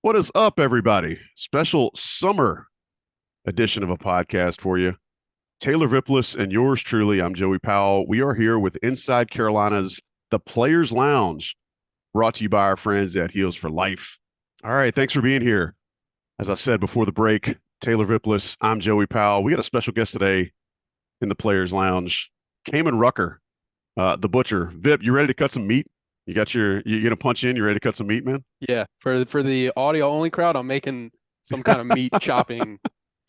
What is up, everybody? Special summer edition of a podcast for you. Taylor Vippolis and yours truly. I'm Joey Powell. We are here with Inside Carolina's The Players Lounge, brought to you by our friends at Heels4Life. All right, thanks for being here. As I said before the break, Taylor Vippolis, I'm Joey Powell. We got a special guest today in the Players Lounge, Kaimon Rucker, the butcher. Vip, you ready to cut some meat? You gonna punch in? You ready to cut some meat, man? Yeah, for the audio only crowd, I'm making some kind of meat chopping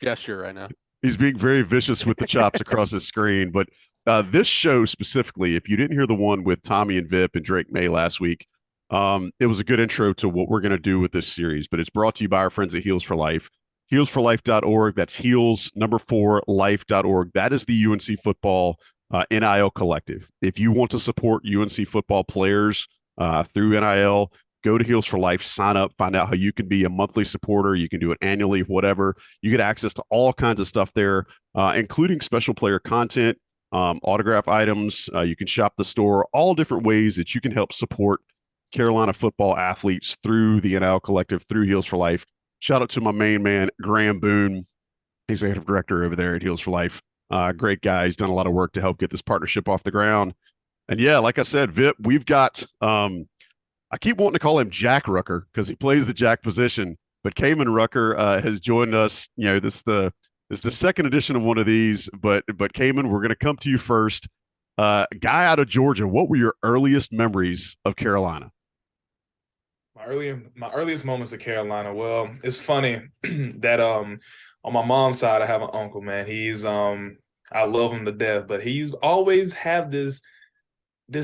gesture right now. He's being very vicious with the chops across his screen. But this show specifically, if you didn't hear the one with Tommy and Vip and Drake May last week, it was a good intro to what we're going to do with this series. But it's brought to you by our friends at Heels4Life. Heels4Life.org. That's Heels number 4Life.org. That is the UNC Football NIL collective. If you want to support UNC football players through NIL, go to Heels4Life, sign up, find out how you can be a monthly supporter. You can do it annually, whatever. You get access to all kinds of stuff there, including special player content, autograph items. You can shop the store, all different ways that you can help support Carolina football athletes through the NIL collective, through Heels4Life. Shout out to my main man, Graham Boone. He's the executive director over there at Heels4Life. Great guy. He's done a lot of work to help get this partnership off the ground. And yeah, like I said, Vip, we've got I keep wanting to call him Jack Rucker because he plays the Jack position, but Kaimon Rucker has joined us. You know, this is the second edition of one of these, but Kaimon, we're going to come to you first. Guy out of Georgia, what were your earliest memories of Carolina? My earliest moments of Carolina. Well, it's funny that on my mom's side I have an uncle, man. He's I love him to death, but he's always have this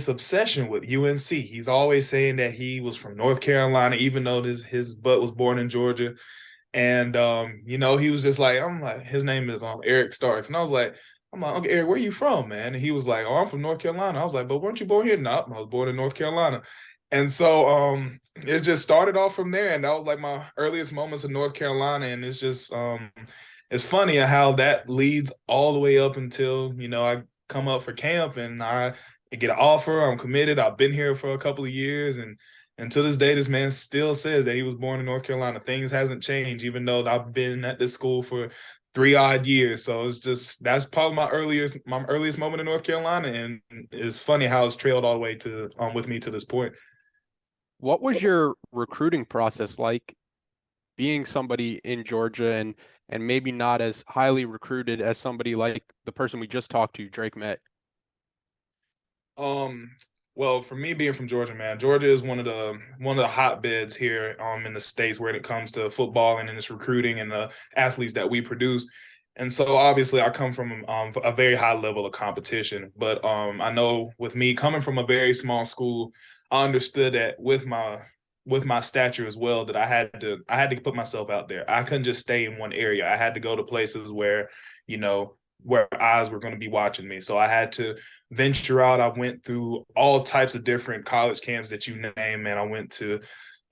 obsession with UNC. He's always saying that he was from North Carolina, even though his butt was born in Georgia. And he was just like, I'm like, his name is Eric Starks. And I'm like, okay, Eric, where you from, man? And he was like, oh, I'm from North Carolina. I was like, but weren't you born here? No, I was born in North Carolina. And so it just started off from there. And that was like my earliest moments in North Carolina. And it's just it's funny how that leads all the way up until, I come up for camp and I get an offer. I'm committed. I've been here for a couple of years. And to this day, this man still says that he was born in North Carolina. Things hasn't changed, even though I've been at this school for 3 odd years. So that's probably my earliest moment in North Carolina. And it's funny how it's trailed all the way to with me to this point. What was your recruiting process like, being somebody in Georgia and maybe not as highly recruited as somebody like the person we just talked to, Drake May? Well, for me being from Georgia, man, Georgia is one of the hotbeds here in the States when it comes to football and in its recruiting and the athletes that we produce. And so obviously I come from a very high level of competition. But I know with me coming from a very small school, I understood that with my stature as well, that I had to put myself out there. I couldn't just stay in one area. I had to go to places where, where eyes were going to be watching me. So I had to venture out. I went through all types of different college camps that you name, and I went to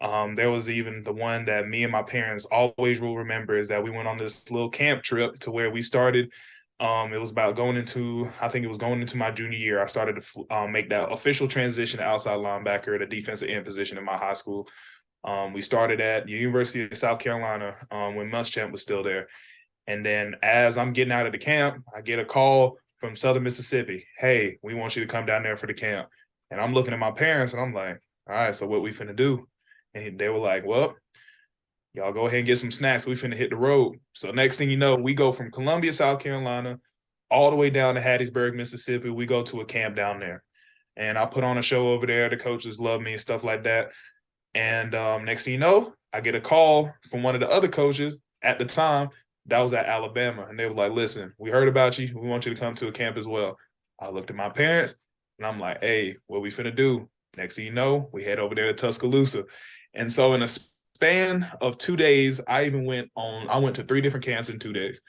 there was even the one that me and my parents always will remember, is that we went on this little camp trip to where we started. It was about I think it was going into my junior year. I started to make that official transition to outside linebacker at a defensive end position in my high school. We started at the University of South Carolina when Muschamp was still there. And then as I'm getting out of the camp, I get a call from Southern Mississippi. Hey, we want you to come down there for the camp. And I'm looking at my parents and I'm like, all right, so what we finna do? And they were like, well, y'all go ahead and get some snacks. We finna hit the road. So next thing you know, we go from Columbia, South Carolina, all the way down to Hattiesburg, Mississippi. We go to a camp down there. And I put on a show over there. The coaches love me and stuff like that. And next thing you know, I get a call from one of the other coaches at the time that was at Alabama. And they were like, listen, we heard about you. We want you to come to a camp as well. I looked at my parents and I'm like, hey, what we finna do? Next thing you know, we head over there to Tuscaloosa. And so in a span of 2 days, I went to 3 different camps in 2 days.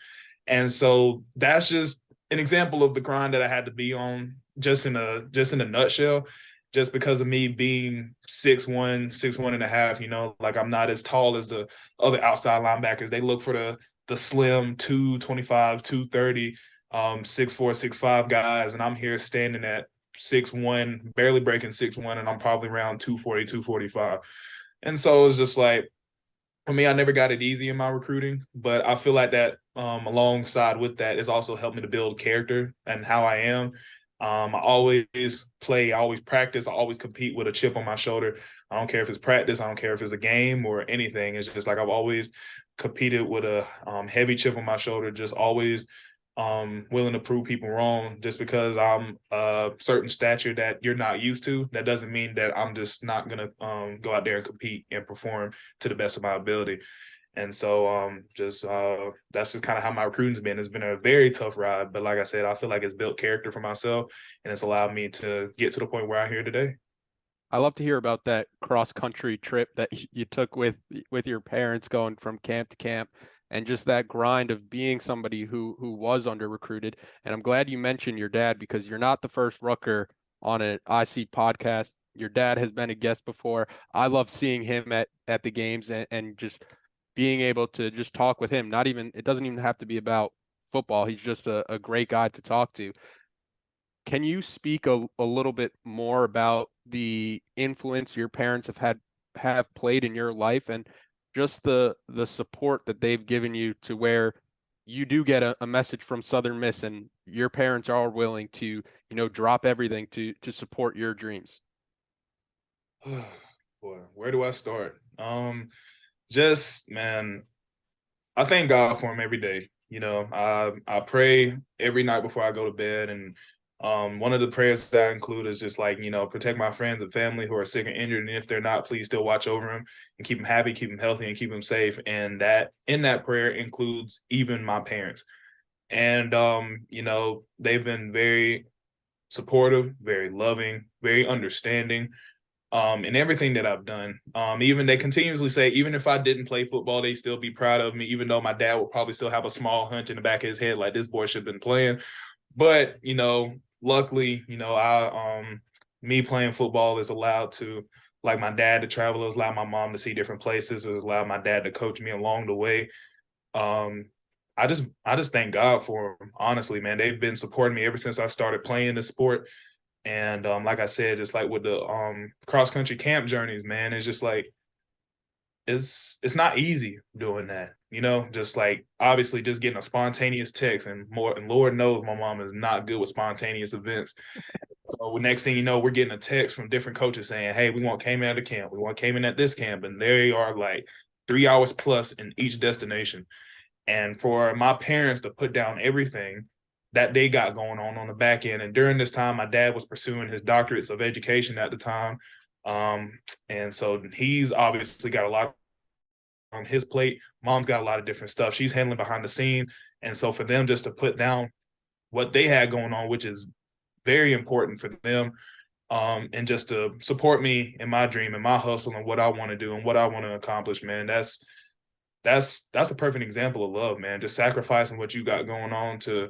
And so that's just an example of the grind that I had to be on, just in a nutshell, just because of me being 6'1", 6'1 and a half, like I'm not as tall as the other outside linebackers. They look for the slim 225, 230, 6'4", 6'5 guys. And I'm here standing at 6'1", barely breaking 6'1", and I'm probably around 240, 245. And so it was just like, I mean, I never got it easy in my recruiting, but I feel like that alongside with that, it's also helped me to build character and how I am. I always play, I always practice, I always compete with a chip on my shoulder. I don't care if it's practice, I don't care if it's a game or anything. It's just like I've always competed with a heavy chip on my shoulder, just always willing to prove people wrong. Just because I'm a certain stature that you're not used to, that doesn't mean that I'm just not gonna go out there and compete and perform to the best of my ability. And so that's just kind of how my recruiting's been. It's been a very tough ride, but like I said, I feel like it's built character for myself, and it's allowed me to get to the point where I'm here today. I love to hear about that cross-country trip that you took with your parents, going from camp to camp, and just that grind of being somebody who was under-recruited. And I'm glad you mentioned your dad, because you're not the first Rucker on an IC podcast. Your dad has been a guest before. I love seeing him at the games and just being able to just talk with him. It doesn't even have to be about football. He's just a great guy to talk to. Can you speak a little bit more about the influence your parents have played in your life, and just the support that they've given you, to where you do get a message from Southern Miss and your parents are willing to, drop everything to support your dreams? Boy, where do I start? Just man, I thank God for him every day. I pray every night before I go to bed, and one of the prayers that I include is just like, protect my friends and family who are sick and injured, and if they're not, please still watch over them and keep them happy, keep them healthy, and keep them safe. And that in that prayer includes even my parents. And they've been very supportive, very loving, very understanding. In everything that I've done. Even they continuously say, even if I didn't play football, they still be proud of me, even though my dad would probably still have a small hunch in the back of his head, like, this boy should have been playing. But, luckily, me playing football is allowed to, like, my dad to travel, has allowed my mom to see different places, has allowed my dad to coach me along the way. I just thank God for them, honestly, man. They've been supporting me ever since I started playing the sport. And like I said, just like with the cross country camp journeys, man, it's just like it's not easy doing that, just like obviously just getting a spontaneous text, and Lord knows my mom is not good with spontaneous events. So next thing you know, we're getting a text from different coaches saying, hey, we want Kaimon at the camp, we want Kaimon at this camp, and they are like 3 hours plus in each destination. And for my parents to put down everything that they got going on the back end. And during this time, my dad was pursuing his doctorates of education at the time. And so he's obviously got a lot on his plate. Mom's got a lot of different stuff she's handling behind the scenes. And so for them just to put down what they had going on, which is very important for them, and just to support me in my dream and my hustle and what I want to do and what I want to accomplish, man, that's a perfect example of love, man. Just sacrificing what you got going on to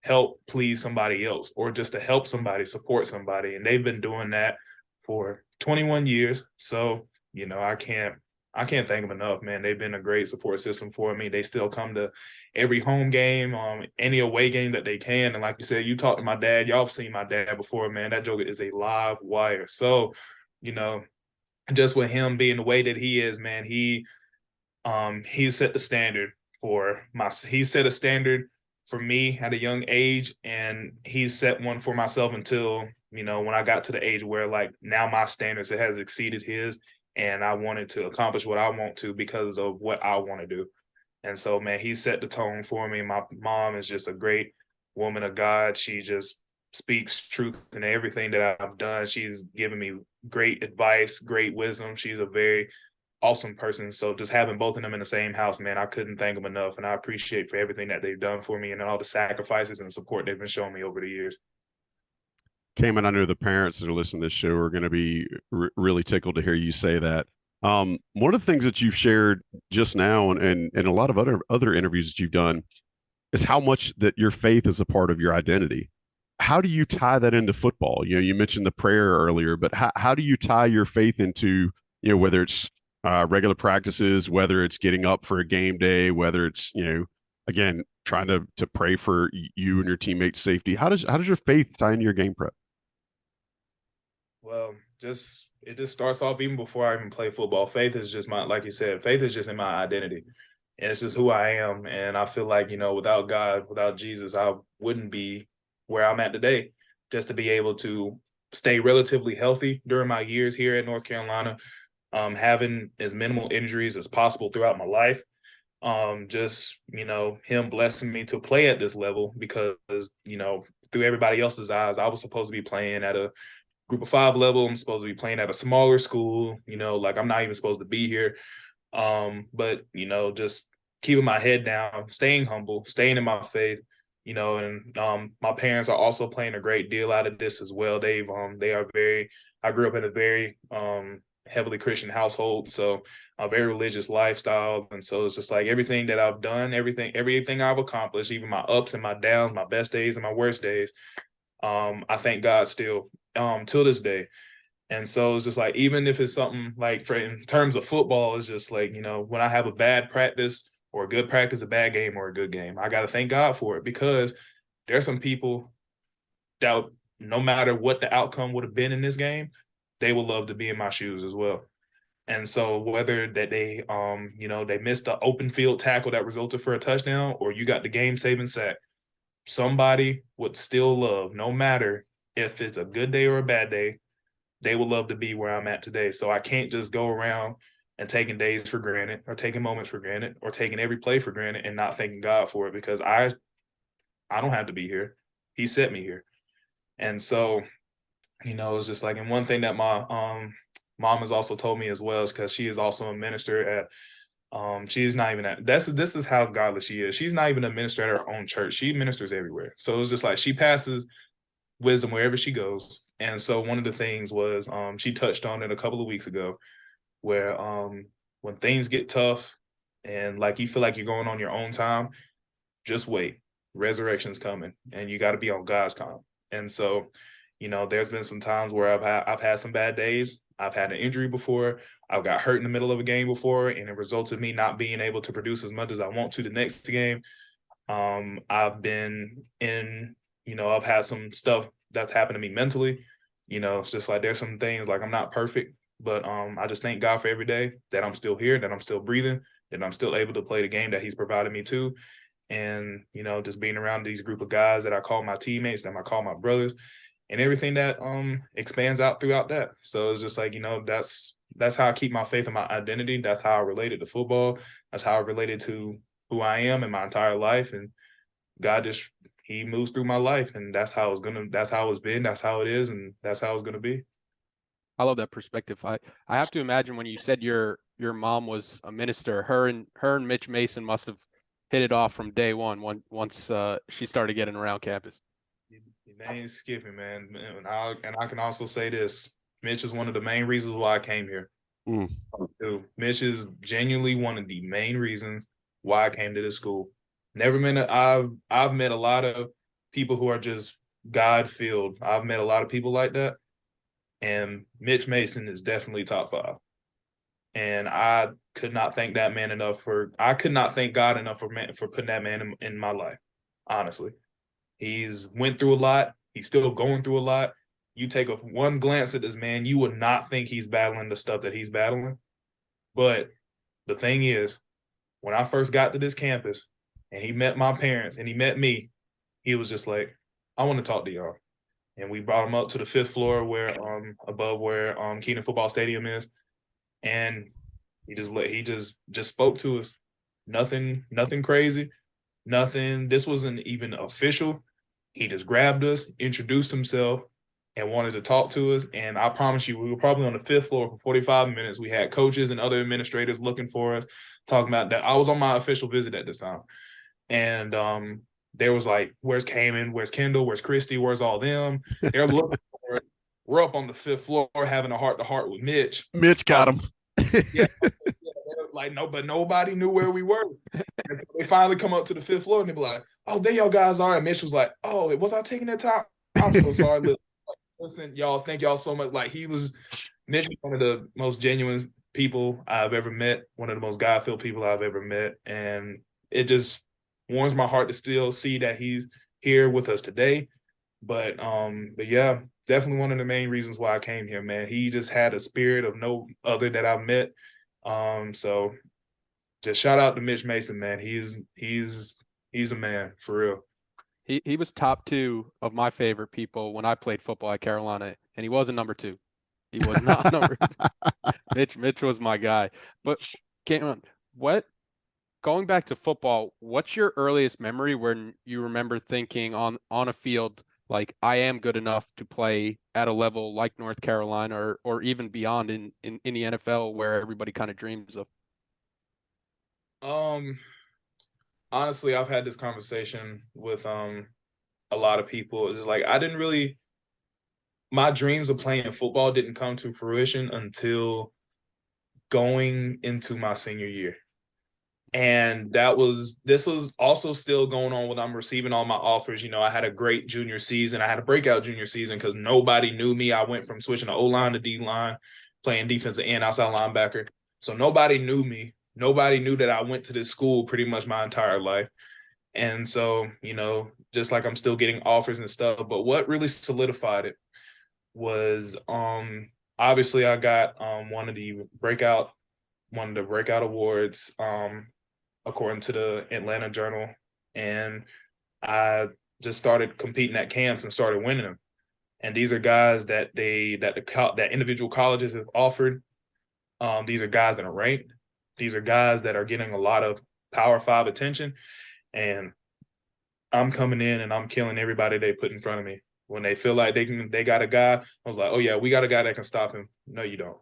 help please somebody else, or just to help somebody, support somebody. And they've been doing that for 21 years. So, I can't thank them enough, man. They've been a great support system for me. They still come to every home game, any away game that they can. And like you said, you talked to my dad. Y'all have seen my dad before, man. That joker is a live wire. So, just with him being the way that he is, man, he set the standard he set a standard for me at a young age, and he's set one for myself until, when I got to the age where, like, now my standards has exceeded his, and I wanted to accomplish what I want to because of what I want to do. And so, man, he set the tone for me. My mom is just a great woman of God. She just speaks truth in everything that I've done. She's given me great advice, great wisdom. She's a very awesome person. So just having both of them in the same house, man, I couldn't thank them enough. And I appreciate for everything that they've done for me and all the sacrifices and support they've been showing me over the years. Kaimon, I know the parents that are listening to this show are going to be really tickled to hear you say that. One of the things that you've shared just now, and a lot of other interviews that you've done, is how much that your faith is a part of your identity. How do you tie that into football? You mentioned the prayer earlier, but how do you tie your faith into, whether it's regular practices, whether it's getting up for a game day, whether it's, again, trying to pray for you and your teammates' safety? How does your faith tie into your game prep? Well, just it just starts off even before I even play football. Faith is just like you said, faith is just in my identity. And it's just who I am. And I feel like, without God, without Jesus, I wouldn't be where I'm at today. Just to be able to stay relatively healthy during my years here at North Carolina, having as minimal injuries as possible throughout my life. Just, him blessing me to play at this level because, through everybody else's eyes, I was supposed to be playing at a Group of 5 level. I'm supposed to be playing at a smaller school, like I'm not even supposed to be here. But, just keeping my head down, staying humble, staying in my faith, and my parents are also playing a great deal out of this as well. They are I grew up in a very heavily Christian household, so a very religious lifestyle. And so it's just like everything that I've done, everything I've accomplished, even my ups and my downs, my best days and my worst days, I thank God still till this day. And so it's just like, even if it's something like in terms of football, it's just like, when I have a bad practice or a good practice, a bad game or a good game, I got to thank God for it, because there's some people that no matter what the outcome would have been in this game, they would love to be in my shoes as well. And so whether that they, they missed the open field tackle that resulted for a touchdown, or you got the game saving sack, somebody would still love, no matter if it's a good day or a bad day, they would love to be where I'm at today. So I can't just go around and taking days for granted, or taking moments for granted, or taking every play for granted and not thanking God for it, because I don't have to be here. He set me here. And so, it's just like, and one thing that my mom has also told me as well is, because she is also a minister at she's not even at this is how godly she is. She's not even a minister at her own church. She ministers everywhere. So it's just like she passes wisdom wherever she goes. And so one of the things was she touched on it a couple of weeks ago, where when things get tough and like you feel like you're going on your own time, just wait. Resurrection's coming, and you got to be on God's time. And so, there's been some times where I've had some bad days. I've had an injury before. I've got hurt in the middle of a game before, and it resulted in me not being able to produce as much as I want to the next game. I've been in, I've had some stuff that's happened to me mentally. It's just like, there's some things like I'm not perfect, but I just thank God for every day that I'm still here, that I'm still breathing, that I'm still able to play the game that he's provided me to. And, just being around these group of guys that I call my teammates, that I call my brothers, and everything that expands out throughout that. So it's just like, that's how I keep my faith and my identity. That's how I related to football. That's how I related to who I am in my entire life. And God he moves through my life, and that's how it's been, that's how it is, and that's how it's gonna be. I love that perspective. I have to imagine, when you said your mom was a minister, her and Mitch Mason must have hit it off from day one once she started getting around campus. They ain't skipping, man. And I can also say this: Mitch is one of the main reasons why I came here. Mitch is genuinely one of the main reasons why I came to this school. I've met a lot of people who are just God-filled. I've met a lot of people like that, and Mitch Mason is definitely top 5. And I could not thank that man enough I could not thank God enough for putting that man in my life. Honestly, he's went through a lot. He's still going through a lot. You take one glance at this man, you would not think he's battling the stuff that he's battling. But the thing is, when I first got to this campus and he met my parents and he met me, he was just like, I want to talk to y'all. And we brought him up to the 5th floor, where above where Kenan Football Stadium is. And he just spoke to us. Nothing crazy. Nothing. This wasn't even official. He just grabbed us, introduced himself, and wanted to talk to us. And I promise you, we were probably on the 5th floor for 45 minutes. We had coaches and other administrators looking for us, talking about that. I was on my official visit at this time. And there was like, where's Kaimon? Where's Kendall? Where's Christy? Where's all them? They're looking for it. We're up on the 5th floor having a heart-to-heart with Mitch. Mitch got him. Yeah, like but nobody knew where we were. And so they finally come up to the 5th floor and they be like, "Oh, there y'all guys are." And Mitch was like, "Oh, was I taking that time? I'm so sorry. Listen, y'all, thank y'all so much." Like, Mitch was one of the most genuine people I've ever met, one of the most God-filled people I've ever met, and it just warms my heart to still see that he's here with us today. But yeah, definitely one of the main reasons why I came here, man. He just had a spirit of no other that I've met. So just shout out to Mitch Mason, man. He's a man for real. He was top 2 of my favorite people when I played football at Carolina, and he wasn't number 2. He was not number. Mitch was my guy. But Kaimon, going back to football, what's your earliest memory when you remember thinking on a field, like, I am good enough to play at a level like North Carolina or even beyond in the NFL, where everybody kind of dreams of? Honestly, I've had this conversation with a lot of people. It's like my dreams of playing football didn't come to fruition until going into my senior year. And this was also still going on when I'm receiving all my offers. I had a great junior season. I had a breakout junior season because nobody knew me. I went from switching to O-line to D-line, playing defensive end, outside linebacker. So nobody knew me. Nobody knew that I went to this school pretty much my entire life. And so, just like I'm still getting offers and stuff. But what really solidified it was obviously I got one of the breakout awards according to the Atlanta Journal, and I just started competing at camps and started winning them. And these are guys that individual colleges have offered. These are guys that are ranked. These are guys that are getting a lot of Power 5 attention, and I'm coming in and I'm killing everybody they put in front of me. When they feel like they got a guy, I was like, oh yeah, we got a guy that can stop him. No, you don't.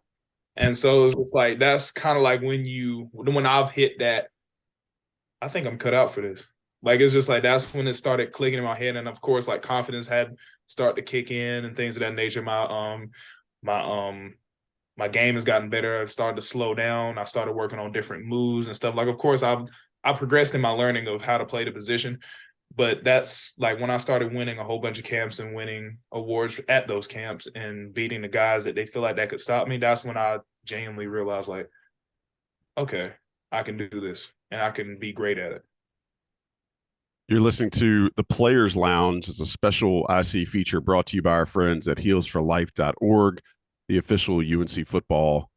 And so it's like, that's kind of like when I've hit that, I think I'm cut out for this. Like, it's just like, that's when it started clicking in my head. And of course, like, confidence had started to kick in and things of that nature. My game has gotten better. I started to slow down. I started working on different moves and stuff. Like, of course, I've progressed in my learning of how to play the position. But that's like when I started winning a whole bunch of camps and winning awards at those camps and beating the guys that they feel like that could stop me. That's when I genuinely realized, like, okay, I can do this and I can be great at it. You're listening to The Players Lounge. It's a special IC feature brought to you by our friends at Heels4Life.org, the official UNC Football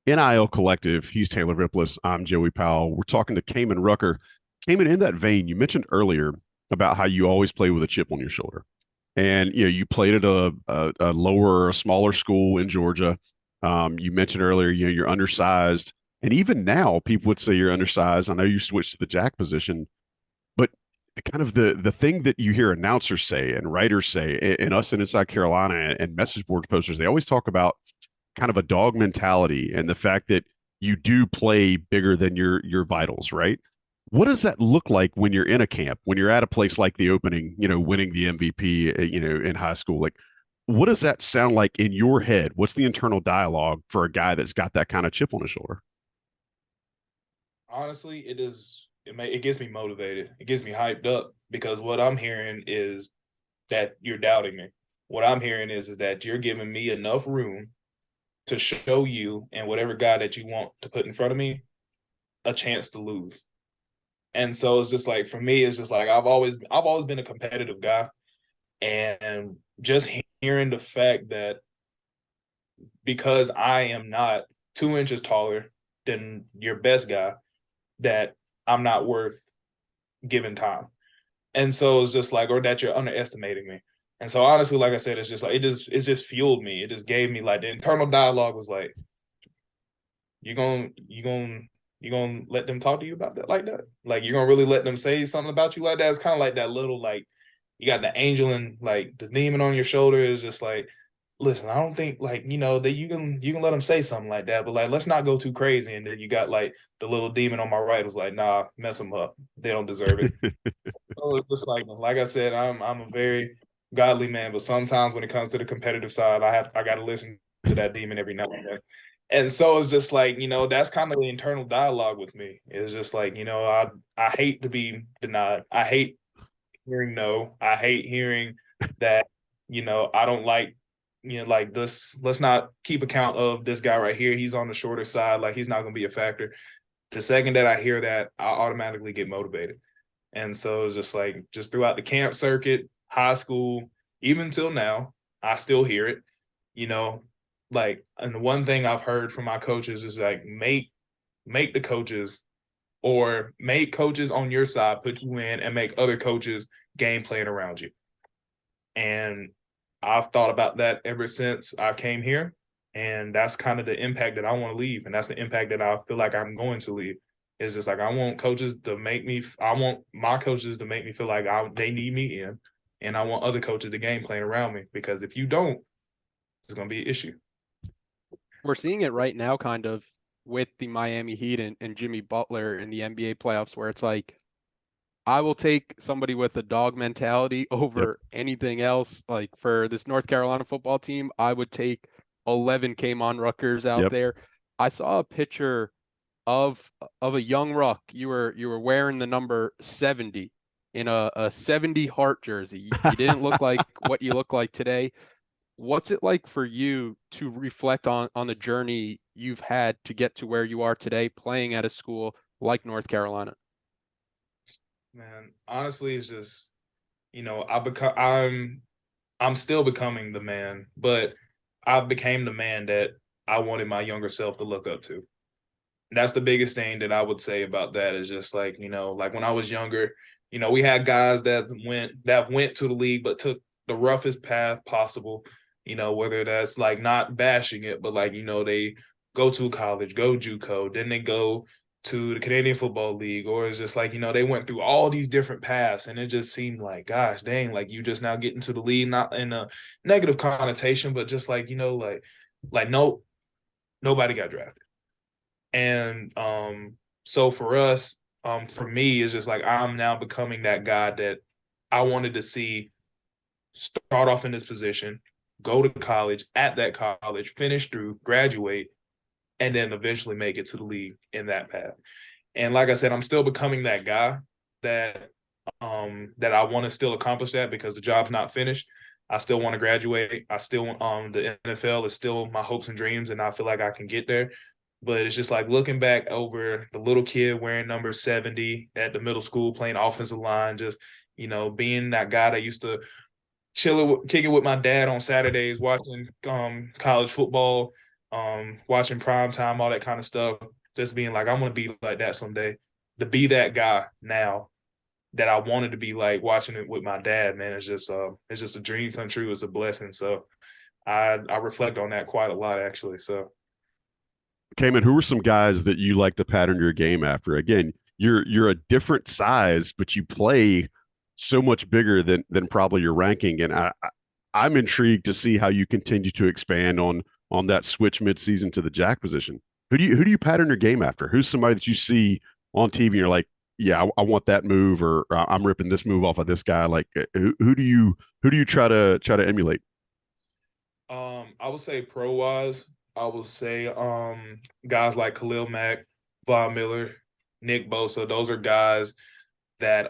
NIL collective. He's Taylor Vippolis. I'm Joey Powell. We're talking to Kaimon Rucker. Kaimon, in that vein, you mentioned earlier about how you always play with a chip on your shoulder. And, you played at a smaller school in Georgia. You mentioned earlier, you're undersized. And even now, people would say you're undersized. I know you switched to the jack position, but kind of the thing that you hear announcers say and writers say, and us in Inside Carolina and message board posters, they always talk about kind of a dog mentality and the fact that you do play bigger than your vitals, right? What does that look like when you're in a camp, when you're at a place like the Opening, winning the MVP, in high school? Like, what does that sound like in your head? What's the internal dialogue for a guy that's got that kind of chip on his shoulder? Honestly, it gets me motivated. It gets me hyped up because what I'm hearing is that you're doubting me. What I'm hearing is that you're giving me enough room to show you and whatever guy that you want to put in front of me a chance to lose. And so it's just like, for me, it's just like, I've always been a competitive guy. And just hearing the fact that because I am not 2 inches taller than your best guy, that I'm not worth giving time. And so it's just like, or that you're underestimating me. And so honestly, like I said, it's just like, it just fueled me. It just gave me, like, the internal dialogue was like, you gonna let them talk to you about that like that? Like, you're gonna really let them say something about you like that? It's kind of like that little, like, you got the angel and like the demon on your shoulder is just like, listen, I don't think, like, that you can let them say something like that, but like, let's not go too crazy. And then you got like the little demon on my right was like, nah, mess them up. They don't deserve it. So it's just like I said, I'm a very godly man, but sometimes when it comes to the competitive side, I got to listen to that demon every now and then. And so it's just like, that's kind of the internal dialogue with me. It's just like, I hate to be denied. I hate hearing no. I hate hearing that, I don't like, like this, let's not keep account of this guy right here. He's on the shorter side. Like, he's not going to be a factor. The second that I hear that, I automatically get motivated. And so it's just like, just throughout the camp circuit, high school, even till now, I still hear it, like, and the one thing I've heard from my coaches is like, make the coaches, or make coaches on your side put you in and make other coaches game plan around you. And I've thought about that ever since I came here. And that's kind of the impact that I want to leave. And that's the impact that I feel like I'm going to leave. It's just like, I want my coaches to make me feel like they need me in. And I want other coaches to game plan around me, because if you don't, it's going to be an issue. We're seeing it right now kind of with the Miami Heat and Jimmy Butler in the NBA playoffs, where it's like, I will take somebody with a dog mentality over anything else. Like for this North Carolina football team, I would take 11 Kaimon Ruckers out there. I saw a picture of a young Ruck. You were wearing the number 70 in a 70 Heart jersey. You didn't look like what you look like today. What's it like for you to reflect on the journey you've had to get to where you are today, playing at a school like North Carolina? Man, honestly, it's just, I'm still becoming the man, but I became the man that I wanted my younger self to look up to. And that's the biggest thing that I would say about that, is just like, like when I was younger, we had guys that went to the league but took the roughest path possible, whether that's like not bashing it, but like, they go to college, go JUCO, then they go to the Canadian Football League, or it's just like, they went through all these different paths, and it just seemed like, gosh dang, like you just now get into the league, not in a negative connotation, but just like, no, nobody got drafted. And so for us, for me, it's just like, I'm now becoming that guy that I wanted to see start off in this position, go to college, at that college, finish through, graduate, and then eventually make it to the league in that path. And like I said, I'm still becoming that guy that I want to still accomplish that, because the job's not finished. I still want to graduate. I still the NFL is still my hopes and dreams, and I feel like I can get there. But it's just like looking back over the little kid wearing number 70 at the middle school, playing offensive line, just, being that guy that used to kick it with my dad on Saturdays, watching college football, watching prime time, all that kind of stuff. Just being like, I'm gonna be like that someday. To be that guy now that I wanted to be, like watching it with my dad, man, it's just a dream come true. It's a blessing. So I reflect on that quite a lot, actually. So, Kaimon, who are some guys that you like to pattern your game after? Again, you're a different size, but you play so much bigger than probably your ranking, and I'm intrigued to see how you continue to expand on that switch midseason to the jack position. Who do you pattern your game after? Who's somebody that you see on TV and you're like, yeah, I want that move, or I'm ripping this move off of this guy? Like, who do you try to emulate? I would say pro wise, I would say guys like Khalil Mack, Von Miller, Nick Bosa. Those are guys that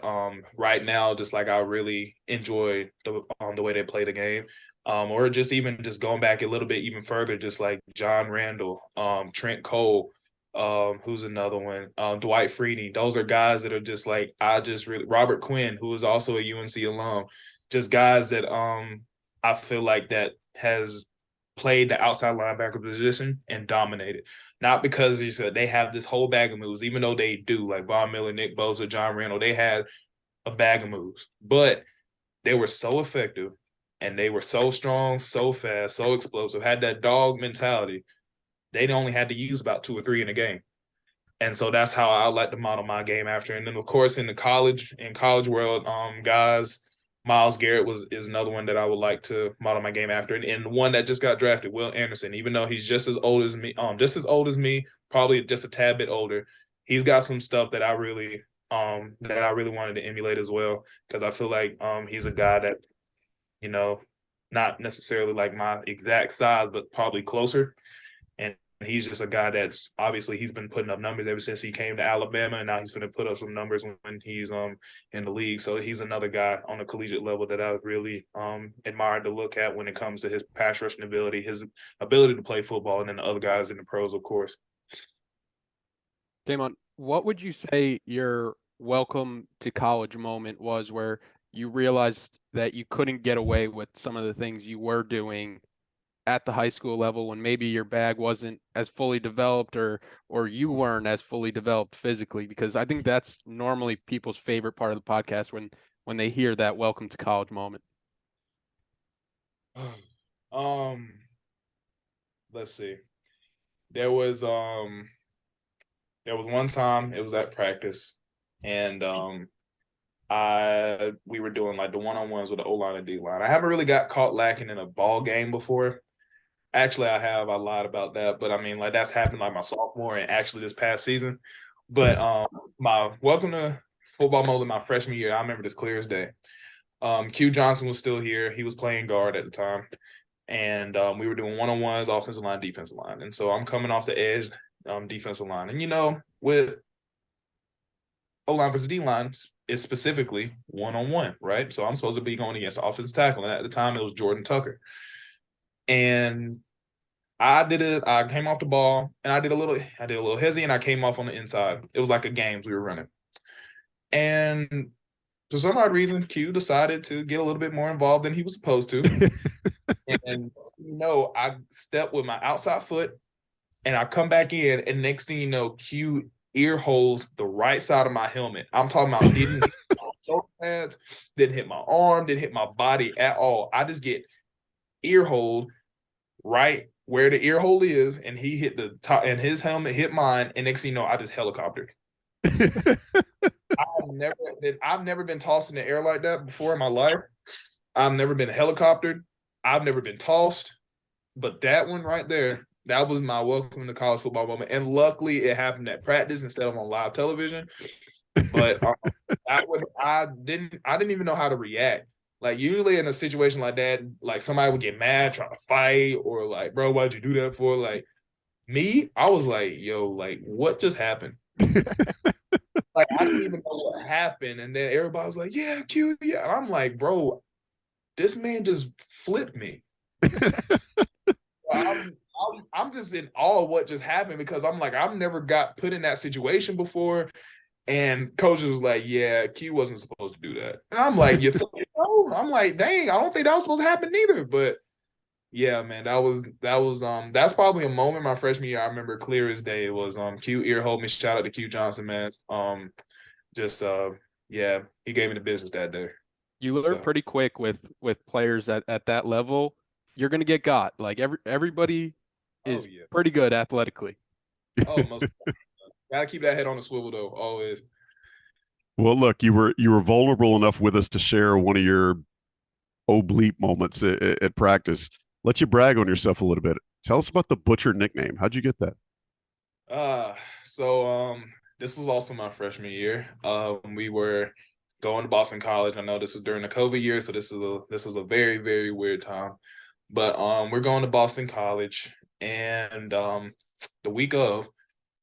right now, just like, I really enjoy the way they play the game. Or just even just going back a little bit even further, just like John Randall, Trent Cole, who's another one, Dwight Freeney. Those are guys that are just like, Robert Quinn, who is also a UNC alum, just guys that I feel like that has played the outside linebacker position and dominated. Not because they have this whole bag of moves, even though they do, like Von Miller, Nick Bosa, John Randall, they had a bag of moves, but they were so effective and they were so strong, so fast, so explosive, had that dog mentality. They only had to use about 2 or 3 in a game. And so that's how I like to model my game after. And then, of course, in college world, guys, Myles Garrett is another one that I would like to model my game after. And the one that just got drafted, Will Anderson, even though he's just as old as me, probably just a tad bit older, he's got some stuff that I really wanted to emulate as well, because I feel like he's a guy that, not necessarily like my exact size, but probably closer. And he's just a guy that's obviously, he's been putting up numbers ever since he came to Alabama, and now he's going to put up some numbers when he's in the league. So he's another guy on the collegiate level that I really admired to look at when it comes to his pass rushing ability, his ability to play football, and then the other guys in the pros, of course. Damon, what would you say your welcome to college moment was, where you realized that you couldn't get away with some of the things you were doing at the high school level when maybe your bag wasn't as fully developed or you weren't as fully developed physically? Because I think that's normally people's favorite part of the podcast when they hear that welcome to college moment. Let's see. There was one time, it was at practice, and we were doing like the one-on-ones with the O-line and D-line. I haven't really got caught lacking in a ball game before. Actually, I have. I lied about that, but I mean, like, that's happened like my sophomore and actually this past season. But my welcome to football mode in my freshman year, I remember this clear as day. Q Johnson was still here. He was playing guard at the time. And we were doing one-on-ones, offensive line, defensive line. And so I'm coming off the edge, defensive line. And, you know, with O-line versus D-line, it's specifically one-on-one, right? So I'm supposed to be going against the offensive tackle. And at the time, it was Jordan Tucker. And I came off the ball, and I did a little hezzy, and I came off on the inside. It was like a games we were running. And for some odd reason, Q decided to get a little bit more involved than he was supposed to. And you know, I step with my outside foot and I come back in, and next thing you know, Q ear holes the right side of my helmet. I'm talking about didn't hit my shoulder pads, didn't hit my arm, didn't hit my body at all. I just get ear holed right where the ear hole is, and he hit the top, and his helmet hit mine, and next thing you know, I just helicoptered. I've never been tossed in the air like that before in my life. I've never been helicoptered. I've never been tossed, but that one right there, that was my welcome to college football moment. And luckily, it happened at practice instead of on live television. But I didn't even know how to react. Like, usually in a situation like that, like, somebody would get mad, trying to fight, or like, bro, why'd you do that for? Like, me, I was like, yo, like, what just happened? Like, I didn't even know what happened. And then everybody was like, yeah, Q, yeah. And I'm like, bro, this man just flipped me. I'm just in awe of what just happened, because I'm like, I've never got put in that situation before. And coach was like, yeah, Q wasn't supposed to do that. And I'm like, you think so? I'm like, dang, I don't think that was supposed to happen either. But yeah, man, that's probably a moment my freshman year I remember clear as day. It was Q ear hold me. Shout out to Q Johnson, man. Yeah, he gave me the business that day. You learn pretty quick with players at that level. You're gonna get got. Like everybody is pretty good athletically. Oh, most gotta keep that head on the swivel though, always. Well, look, you were vulnerable enough with us to share one of your bleep moments at practice. Let you brag on yourself a little bit. Tell us about the Butcher nickname. How'd you get that? This was also my freshman year. We were going to Boston College. I know this was during the COVID year, so this was a very, very weird time. But we're going to Boston College, and the week of,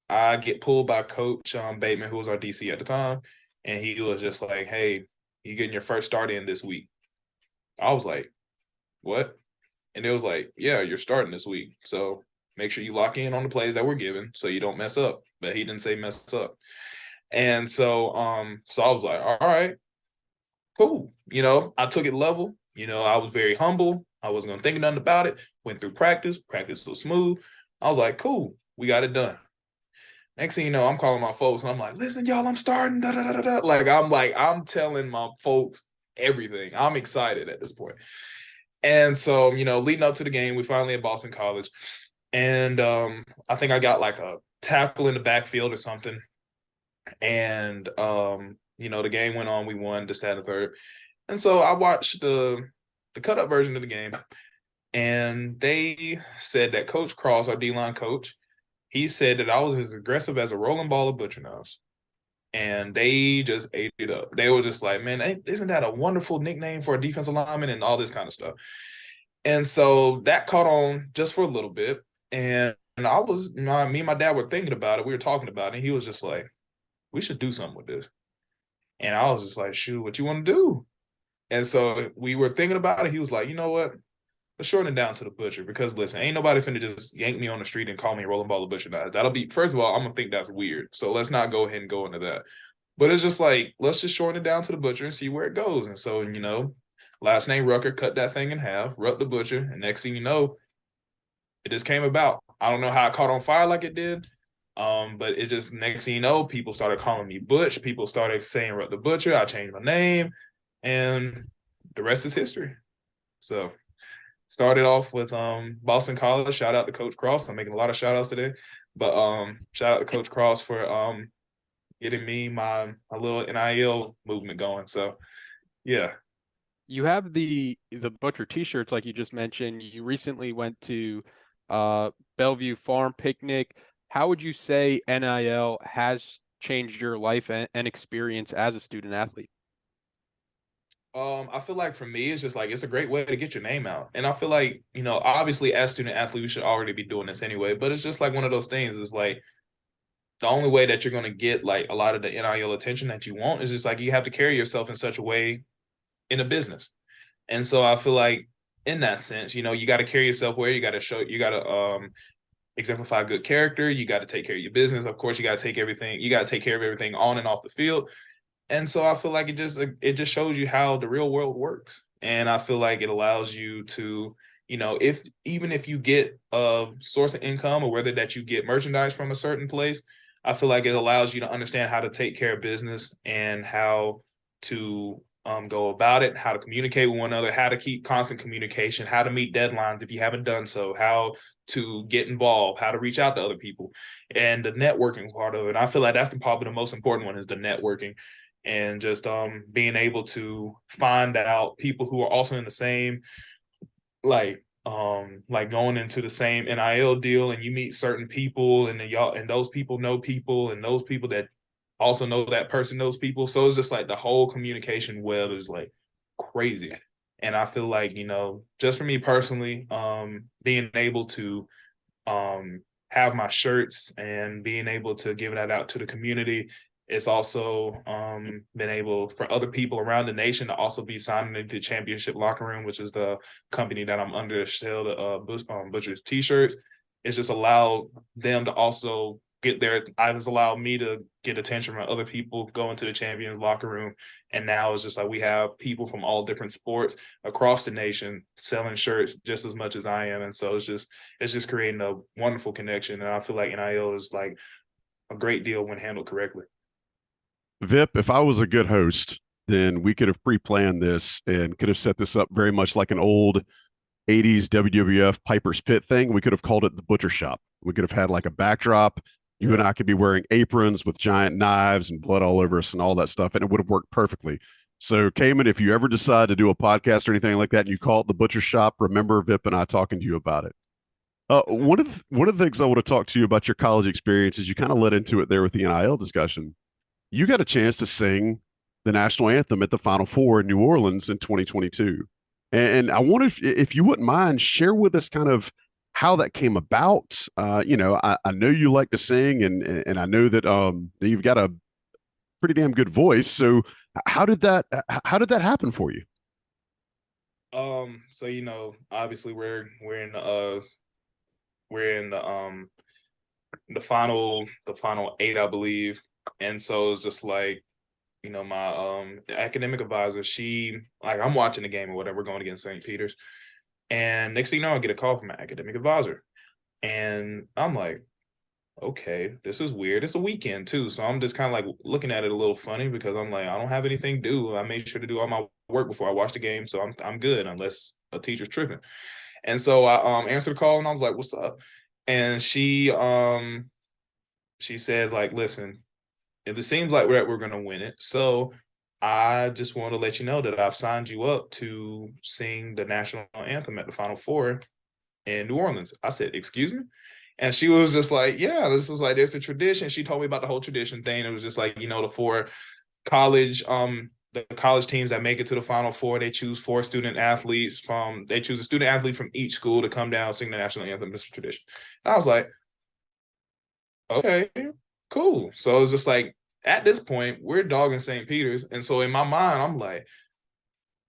I get pulled by Coach Bateman, who was our DC at the time, and he was just like, hey, you getting your first start in this week. I was like, what? And it was like, yeah, you're starting this week. So make sure you lock in on the plays that we're given so you don't mess up. But he didn't say mess up. And so I was like, all right, cool. You know, I took it level. You know, I was very humble. I wasn't going to think nothing about it. Went through practice. Practice was smooth. I was like, cool, we got it done. Next thing you know, I'm calling my folks, and I'm like, listen, y'all, I'm starting. Da, da, da, da. I'm telling my folks everything. I'm excited at this point. And so, you know, leading up to the game, we finally at Boston College. And I think I got like a tackle in the backfield or something. And, you know, the game went on. We won the stat of third. And so I watched the cut-up version of the game. And they said that Coach Cross, our D-line coach, he said that I was as aggressive as a rolling ball of butcher knives. And they just ate it up. They were just like, man, isn't that a wonderful nickname for a defensive lineman, and all this kind of stuff. And so that caught on just for a little bit. And I was, me and my dad were thinking about it. We were talking about it. And he was just like, we should do something with this. And I was just like, shoot, what you want to do? And so we were thinking about it. He was like, you know what? Let's shorten it down to the butcher, because listen, ain't nobody finna just yank me on the street and call me rolling ball of butcher knives. That'll be, first of all, I'm gonna think that's weird. So let's not go ahead and go into that. But it's just like, let's just shorten it down to the Butcher and see where it goes. And so, last name Rucker, cut that thing in half, Ruck the Butcher, and next thing you know, it just came about. I don't know how it caught on fire like it did. But it just, next thing you know, people started calling me Butch. People started saying Ruck the Butcher. I changed my name, and the rest is history. So started off with Boston College. Shout out to Coach Cross. I'm making a lot of shout outs today. But shout out to Coach Cross for getting me my little NIL movement going. So yeah. You have the Butcher t-shirts like you just mentioned. You recently went to Bellevue Farm Picnic. How would you say NIL has changed your life and experience as a student athlete? I feel like for me, it's just like, it's a great way to get your name out. And I feel like, obviously as student athlete, we should already be doing this anyway, but it's just like one of those things is like, the only way that you're going to get like a lot of the NIL attention that you want is just like, you have to carry yourself in such a way in a business. And so I feel like in that sense, you got to carry yourself where you got to exemplify good character. You got to take care of your business. Of course, you got to take care of everything on and off the field. And so I feel like it just shows you how the real world works. And I feel like it allows you to, even if you get a source of income or whether that you get merchandise from a certain place, I feel like it allows you to understand how to take care of business and how to go about it, how to communicate with one another, how to keep constant communication, how to meet deadlines if you haven't done so, how to get involved, how to reach out to other people, and the networking part of it. I feel like that's probably the most important one, is the networking, and just being able to find out people who are also in the same, like going into the same NIL deal, and you meet certain people, and then those people know people, and those people that also know that person knows people. So it's just like the whole communication web is like crazy. And I feel like, just for me personally, being able to have my shirts and being able to give that out to the community, it's also been able for other people around the nation to also be signing into the Championship Locker Room, which is the company that I'm under to sell the Butcher's t-shirts. It's just allowed them to also get there. It's allowed me to get attention from other people going to the Champions Locker Room. And now it's just like we have people from all different sports across the nation selling shirts just as much as I am. And so it's just creating a wonderful connection. And I feel like NIL is like a great deal when handled correctly. Vip, if I was a good host, then we could have pre-planned this and could have set this up very much like an old 80s WWF Piper's Pit thing. We could have called it the Butcher Shop. We could have had like a backdrop. You and I could be wearing aprons with giant knives and blood all over us and all that stuff, and it would have worked perfectly. So, Kaimon, if you ever decide to do a podcast or anything like that and you call it the Butcher Shop, remember Vip and I talking to you about it. One of the things I want to talk to you about your college experience is you kind of led into it there with the NIL discussion. You got a chance to sing the national anthem at the Final Four in New Orleans in 2022. And I wonder if you wouldn't mind share with us kind of how that came about. I know you like to sing, and I know that you've got a pretty damn good voice. So how did that happen for you? So obviously we're in the final 8, I believe. And so it's just like, my the academic advisor, I'm watching the game or whatever, we're going against St. Peter's. And next thing you know, I get a call from my academic advisor. And I'm like, okay, this is weird. It's a weekend too. So I'm just kind of like looking at it a little funny because I'm like, I don't have anything to do. I made sure to do all my work before I watch the game. So I'm good unless a teacher's tripping. And so I answered the call and I was like, what's up? And she said, like, listen, it seems like we're going to win it. So I just want to let you know that I've signed you up to sing the national anthem at the Final Four in New Orleans. I said, excuse me? And she was just like, yeah, this is like, there's a tradition. She told me about the whole tradition thing. It was just like, the 4 college, the college teams that make it to the Final Four, they choose 4 student athletes they choose a student athlete from each school to come down, sing the national anthem. This is a tradition. And I was like, okay, cool. So it was just like, at this point, we're dogging St. Peter's. And so in my mind, I'm like,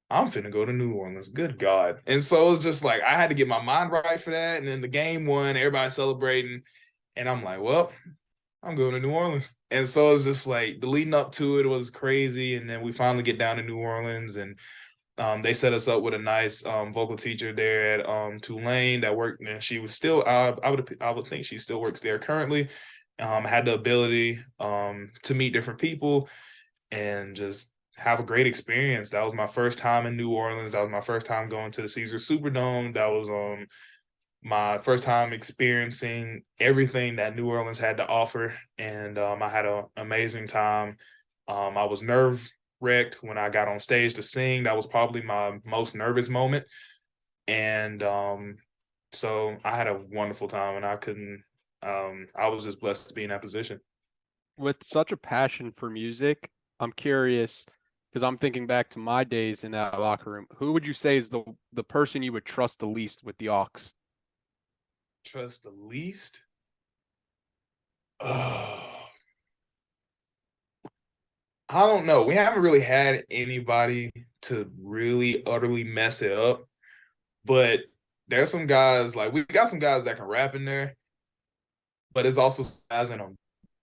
I'm finna go to New Orleans. Good God. And so it's just like, I had to get my mind right for that. And then the game won, everybody celebrating. And I'm like, well, I'm going to New Orleans. And so it's just like the leading up to it was crazy. And then we finally get down to New Orleans, and they set us up with a nice vocal teacher there at Tulane that worked, and she was still I would think she still works there currently. Had the ability to meet different people and just have a great experience. That was my first time in New Orleans. That was my first time going to the Caesar Superdome. That was my first time experiencing everything that New Orleans had to offer, and I had an amazing time. I was nerve-wrecked when I got on stage to sing. That was probably my most nervous moment, and so I had a wonderful time, and I was just blessed to be in that position. With such a passion for music, I'm curious, because I'm thinking back to my days in that locker room. Who would you say is the person you would trust the least with the aux? Trust the least? Oh, I don't know. We haven't really had anybody to really utterly mess it up, but there's some guys, like we got some guys that can rap in there, but it's also guys that don't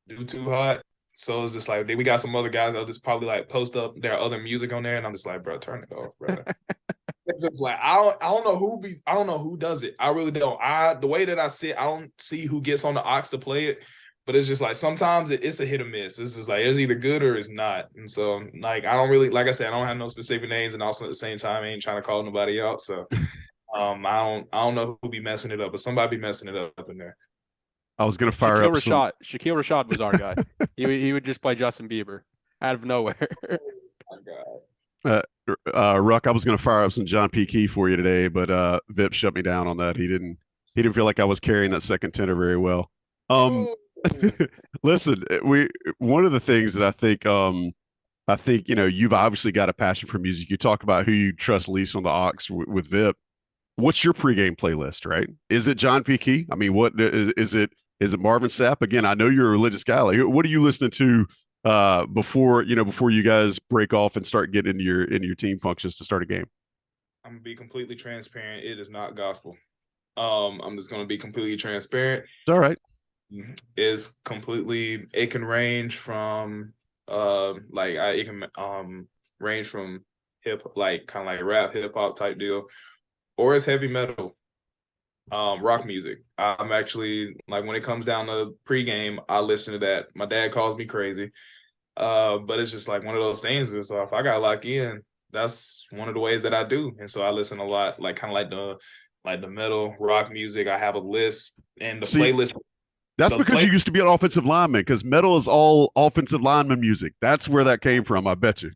do too hot. So it's just like we got some other guys that'll just probably like post up their other music on there, and I'm just like, bro, turn it off, bro. It's just like I don't know who does it. I really don't. The way that I sit, I don't see who gets on the aux to play it. But it's just like sometimes it's a hit or miss. It's just like it's either good or it's not. And so like I don't really, like I said, I don't have no specific names, and also at the same time I ain't trying to call nobody out. So I don't know who be messing it up, but somebody be messing it up in there. I was gonna fire Shaquille up some. Shaquille Rashad was our guy. he would just play Justin Bieber out of nowhere. Oh my God. Ruck, I was going to fire up some John P. Key for you today, but Vip shut me down on that. He didn't feel like I was carrying that second tenor very well. Oh. Listen, one of the things that I think you've obviously got a passion for music. You talk about who you trust least on the aux with Vip. What's your pregame playlist? Right? Is it John P. Key? I mean, what is it? Is it Marvin Sapp? Again, I know you're a religious guy. Like, what are you listening to before you guys break off and start getting into your team functions to start a game? I'm gonna be completely transparent. It is not gospel. I'm just gonna be completely transparent. It's all right. Is completely. It can range from it can range from hip, like kind of like rap, hip hop type deal, or it's heavy metal, rock music. I'm actually like when it comes down to pregame, I listen to that. My dad calls me crazy. But it's just like one of those things. Is if I got locked in, that's one of the ways that I do. And so I listen a lot, like kind of like the metal rock music. I have a list and the playlist. That's because you used to be an offensive lineman, because metal is all offensive lineman music. That's where that came from, I bet you.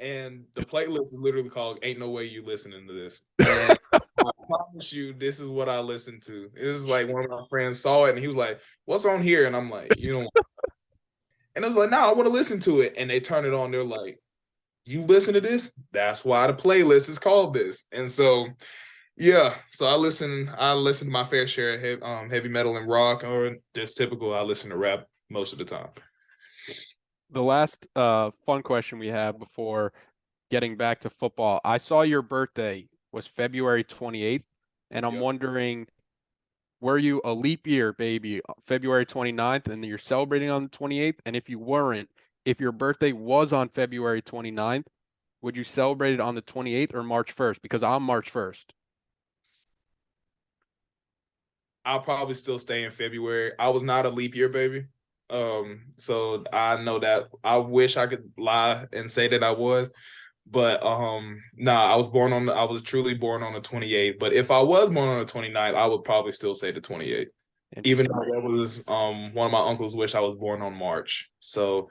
And the playlist is literally called Ain't No Way You Listening to This. And I promise you, this is what I listen to. It was like one of my friends saw it and he was like, "What's on here?" And I'm like, "You don't." And I was like, "No, I want to listen to it." And they turn it on. They're like, "You listen to this? That's why the playlist is called this." And so, yeah. So I listen to my fair share of heavy metal and rock, or just typical. I listen to rap most of the time. The last fun question we have before getting back to football. I saw your birthday was February 28th, and I'm wondering, were you a leap year baby, February 29th, and you're celebrating on the 28th? And if you weren't, if your birthday was on February 29th, would you celebrate it on the 28th or March 1st? Because I'm March 1st. I'll probably still stay in February. I was not a leap year baby. So I know that. I wish I could lie and say that I was, but I was truly born on the 28th. But if I was born on the 29th, I would probably still say the 28th. Even though that was one of my uncles wish I was born on March. So,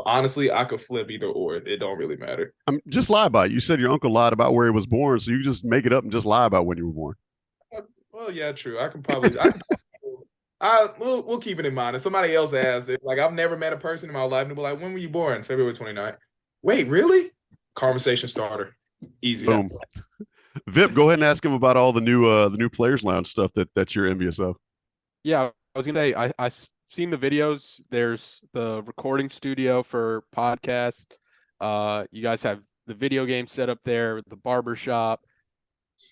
honestly, I could flip either or. It don't really matter. Just lie about it. You said your uncle lied about where he was born, so you just make it up and just lie about when you were born. Well, yeah, true. I can probably. We'll keep it in mind. If somebody else asks, like I've never met a person in my life and be like, "When were you born?" February 29th. Wait, really? Conversation starter. Easy. Boom. Vip, go ahead and ask him about all the new Players Lounge stuff that you're envious of. Yeah, I was gonna say I seen the videos. There's the recording studio for podcast. You guys have the video game set up there, the barber shop.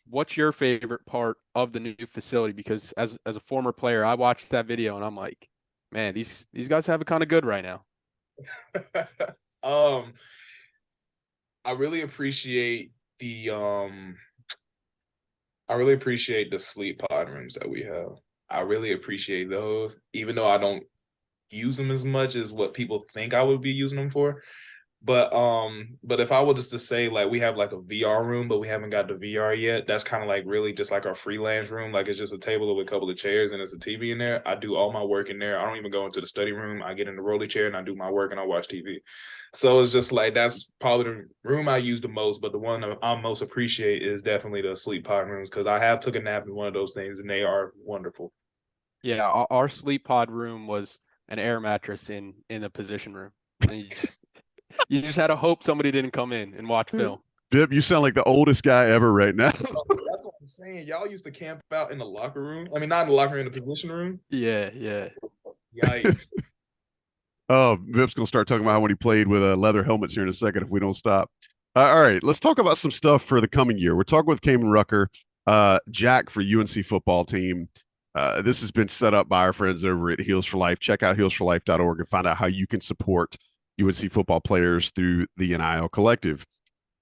What's your favorite part of the new facility? Because as a former player, I watched that video and I'm like, Man, these guys have it kind of good right now. I really appreciate the I really appreciate the sleep pod rooms that we have. I really appreciate those, even though I don't use them as much as what people think I would be using them for. But if I were just to say, like, we have like a VR room, but we haven't got the VR yet, that's kind of like really just like our freelance room. Like, it's just a table with a couple of chairs and it's a TV in there. I do all my work in there. I don't even go into the study room. I get in the rolly chair and I do my work and I watch TV. So it's just like, that's probably the room I use the most, but the one that I most appreciate is definitely the sleep pod rooms, because I have took a nap in one of those things and they are wonderful. Yeah, our sleep pod room was an air mattress in the position room. And you just had to hope somebody didn't come in and watch film. Vip, you sound like the oldest guy ever right now. That's what I'm saying. Y'all used to camp out in the locker room. I mean, not in the locker room, in the position room. Yeah. Yikes. Oh, Vip's gonna start talking about how when he played with leather helmets here in a second if we don't stop. All right, let's talk about some stuff for the coming year. We're talking with Kaimon Rucker, Jack for UNC football team. This has been set up by our friends over at Heels4Life. Check out heels4life.org and find out how you can support UNC football players through the NIL Collective.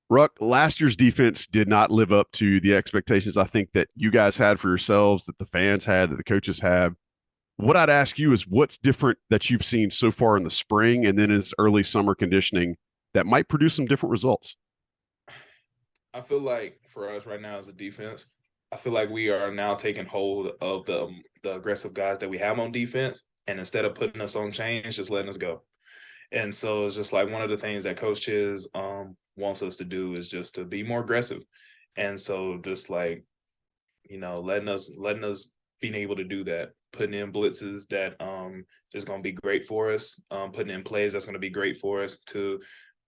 Ruck, last year's defense did not live up to the expectations I think that you guys had for yourselves, that the fans had, that the coaches have. What I'd ask you is what's different that you've seen so far in the spring and then in this early summer conditioning that might produce some different results? I feel like for us right now as a defense, I feel like we are now taking hold of the aggressive guys that we have on defense, and instead of putting us on chains, just letting us go. And so it's just like one of the things that Coach Chiz wants us to do is just to be more aggressive. And so just like, letting us being able to do that, putting in blitzes that is going to be great for us, putting in plays that's going to be great for us to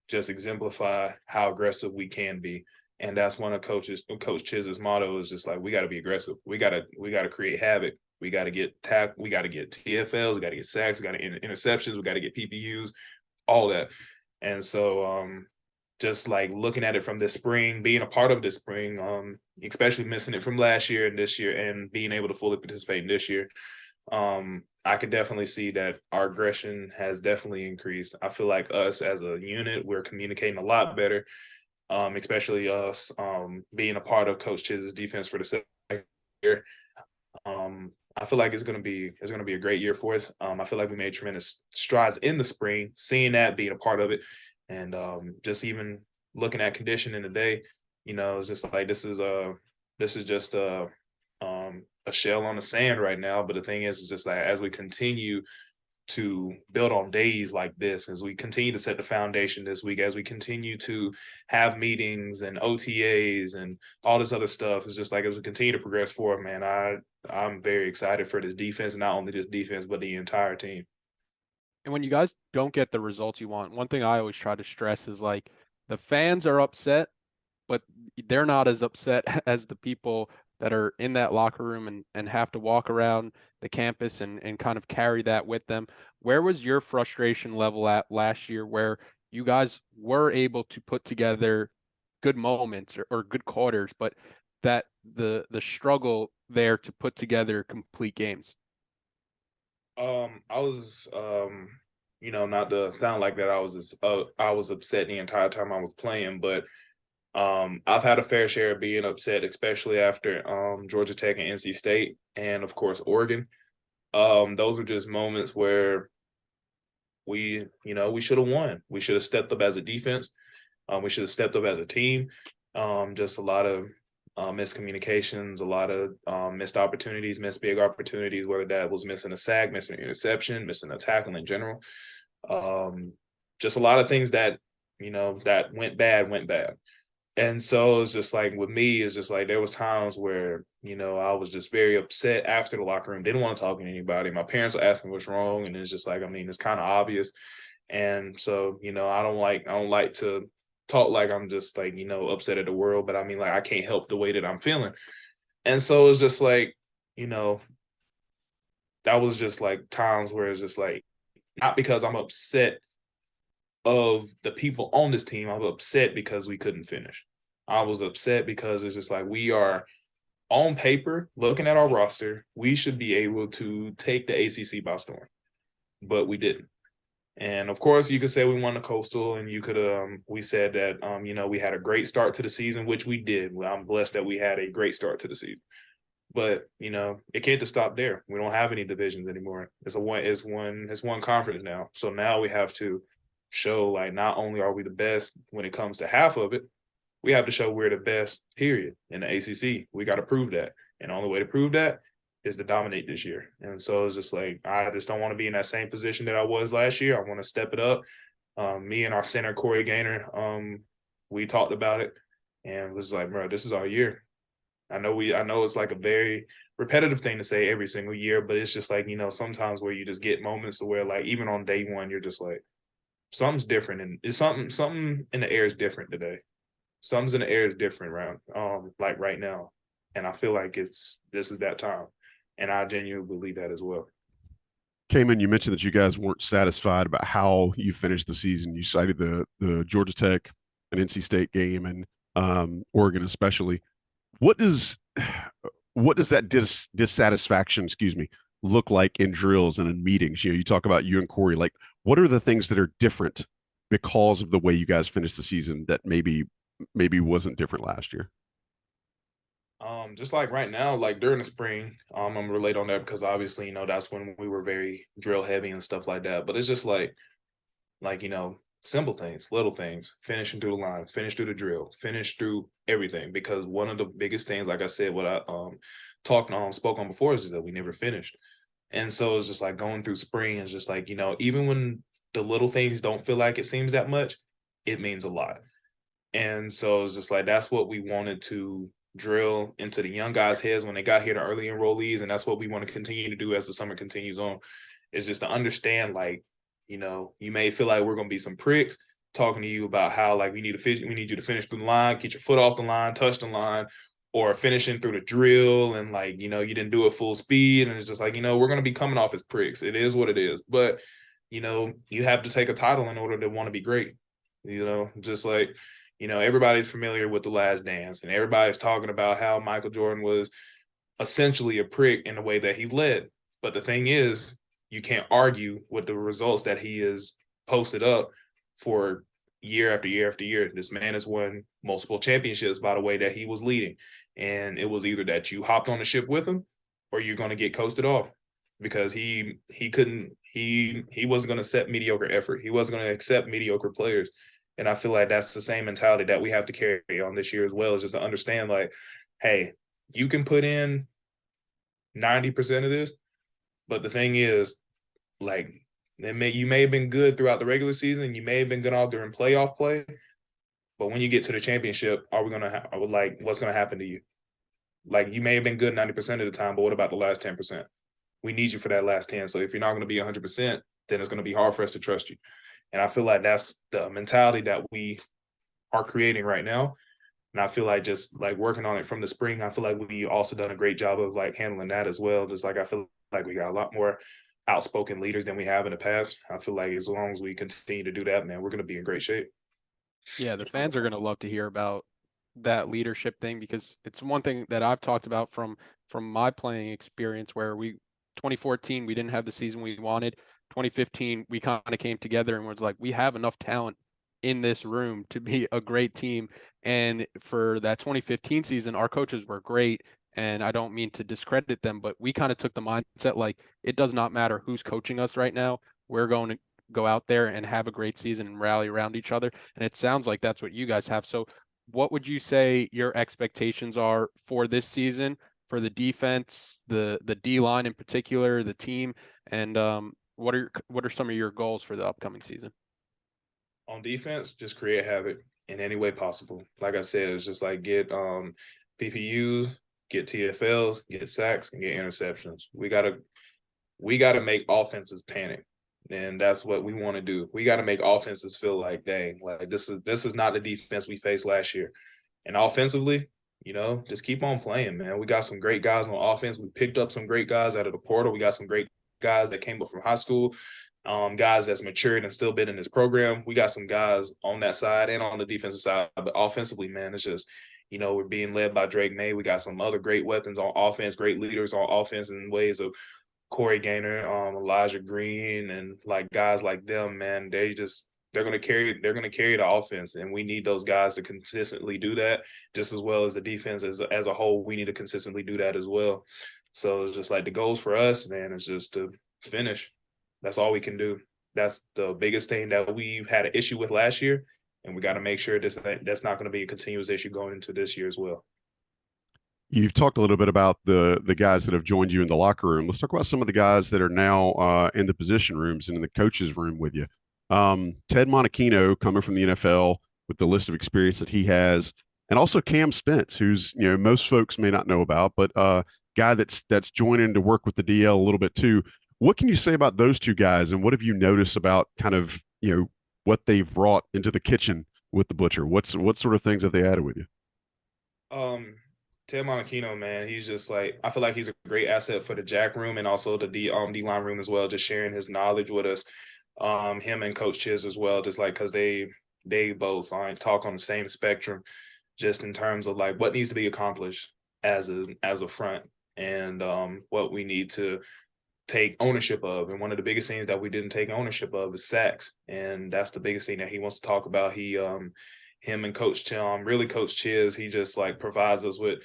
just exemplify how aggressive we can be. And that's one of Coach Chiz's motto is just like, we got to be aggressive. We got to create havoc. We got to get we got to get TFLs, we got to get sacks, we got to get interceptions, we got to get PPUs, all that. And so just like looking at it from this spring, being a part of this spring, especially missing it from last year and this year and being able to fully participate in this year, I can definitely see that our aggression has definitely increased. I feel like us as a unit, we're communicating a lot better, especially us being a part of Coach Chiz's defense for the second year. I feel like it's gonna be a great year for us. I feel like we made tremendous strides in the spring, seeing that, being a part of it, and just even looking at conditioning today, it's just like this is just a shell on the sand right now. But the thing is, it's just like as we continue to build on days like this, as we continue to set the foundation this week, as we continue to have meetings and OTAs and all this other stuff, it's just like as we continue to progress forward, man, I'm very excited for this defense, and not only this defense, but the entire team. And when you guys don't get the results you want, one thing I always try to stress is like the fans are upset, but they're not as upset as the people that are in that locker room and have to walk around the campus and kind of carry that with them. Where was your frustration level at last year where you guys were able to put together good moments or good quarters, but that the struggle there to put together complete games? I was not to sound like that I was upset the entire time I was playing, but I've had a fair share of being upset, especially after Georgia Tech and NC State, and of course Oregon. Those were just moments where we should have won. We should have stepped up as a defense. We should have stepped up as a team. Just a lot of miscommunications, a lot of missed opportunities, missed big opportunities, whether that was missing a sack, missing an interception, missing a tackle in general. Just a lot of things that went bad. And so it's just like with me, it's just like there was times where, I was just very upset after the locker room, didn't want to talk to anybody. My parents were asking what's wrong. And it's just like, it's kind of obvious. And so, I don't like to talk like I'm just like, upset at the world, but I can't help the way that I'm feeling. And so it's just like, that was just like times where it's just like, not because I'm upset of the people on this team, I'm upset because we couldn't finish. I was upset because it's just like we are on paper, looking at our roster, we should be able to take the ACC by storm. but we didn't. And of course, you could say we won the Coastal, and you could we said that we had a great start to the season, which we did. Well, I'm blessed that we had a great start to the season. But it can't just stop there. We don't have any divisions anymore. It's one conference now. So now we have to show, like, not only are we the best when it comes to half of it, we have to show we're the best, period, in the ACC. We got to prove that. And the only way to prove that is to dominate this year. And so it's just like, I just don't want to be in that same position that I was last year. I want to step it up. Me and our center, Corey Gaynor, we talked about it and it was like, bro, this is our year. I know it's like a very repetitive thing to say every single year, but it's just like, sometimes where you just get moments where, like, even on day one, you're just like, something's different. And it's something in the air is different today. Something's in the air is different around, like right now. And I feel like this is that time. And I genuinely believe that as well. Kaimon, you mentioned that you guys weren't satisfied about how you finished the season. You cited the Georgia Tech and NC State game and Oregon especially. What does that dissatisfaction, look like in drills and in meetings? You talk about you and Corey. Like, what are the things that are different because of the way you guys finished the season that maybe wasn't different last year? Just like right now, like during the spring, I'm gonna relate on that because obviously, that's when we were very drill heavy and stuff like that. But it's just like simple things, little things, finishing through the line, finish through the drill, finish through everything. Because one of the biggest things, like I said, what I spoke on before, is just that we never finished. And so it's just like going through spring is just like, even when the little things don't feel like it seems that much, it means a lot. And so it's just like, that's what we wanted to drill into the young guys' heads when they got here, the early enrollees. And that's what we want to continue to do as the summer continues on, is just to understand, like, you may feel like we're going to be some pricks talking to you about how, like, we need you to finish through the line, get your foot off the line, touch the line, or finishing through the drill. And like, you didn't do it full speed. And it's just like, we're going to be coming off as pricks. It is what it is. But, you have to take a title in order to want to be great. Just like, everybody's familiar with The Last Dance, and everybody's talking about how Michael Jordan was essentially a prick in the way that he led. But the thing is, you can't argue with the results that he has posted up for year after year after year. This man has won multiple championships by the way that he was leading. And it was either that you hopped on the ship with him or you're going to get coasted off, because he wasn't going to accept mediocre effort. He wasn't going to accept mediocre players. And I feel like that's the same mentality that we have to carry on this year as well, is just to understand, like, hey, you can put in 90% of this, but the thing is, like, you may have been good throughout the regular season, you may have been good out during playoff play, but when you get to the championship, what's going to happen to you? Like, you may have been good 90% of the time, but what about the last 10%? We need you for that last 10. So if you're not going to be 100%, then it's going to be hard for us to trust you. And I feel like that's the mentality that we are creating right now. And I feel like just like working on it from the spring, I feel like we also done a great job of like handling that as well. Just like, I feel like we got a lot more outspoken leaders than we have in the past. I feel like as long as we continue to do that, man, we're going to be in great shape. Yeah, the fans are going to love to hear about that leadership thing, because it's one thing that I've talked about from my playing experience, where 2014, we didn't have the season we wanted. 2015, we kind of came together and was like, we have enough talent in this room to be a great team. And for that 2015 season, our coaches were great. And I don't mean to discredit them, but we kind of took the mindset, like, it does not matter who's coaching us right now. We're going to go out there and have a great season and rally around each other. And it sounds like that's what you guys have. So what would you say your expectations are for this season, for the defense, the D-line in particular, the team, and what are some of your goals for the upcoming season? On defense, just create havoc in any way possible. Like I said, it's just like get PPUs, get TFLs, get sacks, and get interceptions. We gotta make offenses panic. And that's what we want to do. We got to make offenses feel like, dang, like this is not the defense we faced last year. And offensively, just keep on playing, man. We got some great guys on offense. We picked up some great guys out of the portal. We got some great guys that came up from high school, guys that's matured and still been in this program. We got some guys on that side and on the defensive side. But offensively, man, it's just, we're being led by Drake May. We got some other great weapons on offense, great leaders on offense, and ways of Corey Gaynor, Elijah Green, and like guys like them, man, they're gonna carry the offense, and we need those guys to consistently do that, just as well as the defense as a whole. We need to consistently do that as well. So it's just like the goals for us, man, is just to finish. That's all we can do. That's the biggest thing that we've had an issue with last year, and we got to make sure that's not going to be a continuous issue going into this year as well. You've talked a little bit about the guys that have joined you in the locker room. Let's talk about some of the guys that are now in the position rooms and in the coaches' room with you. Ted Monachino coming from the NFL with the list of experience that he has, and also Cam Spence, who's most folks may not know about, but guy that's joining to work with the DL a little bit too. What can you say about those two guys, and what have you noticed about kind of what they've brought into the kitchen with the Butcher? What sort of things have they added with you? Ted Monachino, man, he's just like, I feel like he's a great asset for the Jack room and also the D-line room as well, just sharing his knowledge with us. Him and Coach Chiz as well, just like because they both talk on the same spectrum, just in terms of like what needs to be accomplished as a front and what we need to take ownership of. And one of the biggest things that we didn't take ownership of is sacks, and that's the biggest thing that he wants to talk about. Him and Coach Chiz, he just like provides us with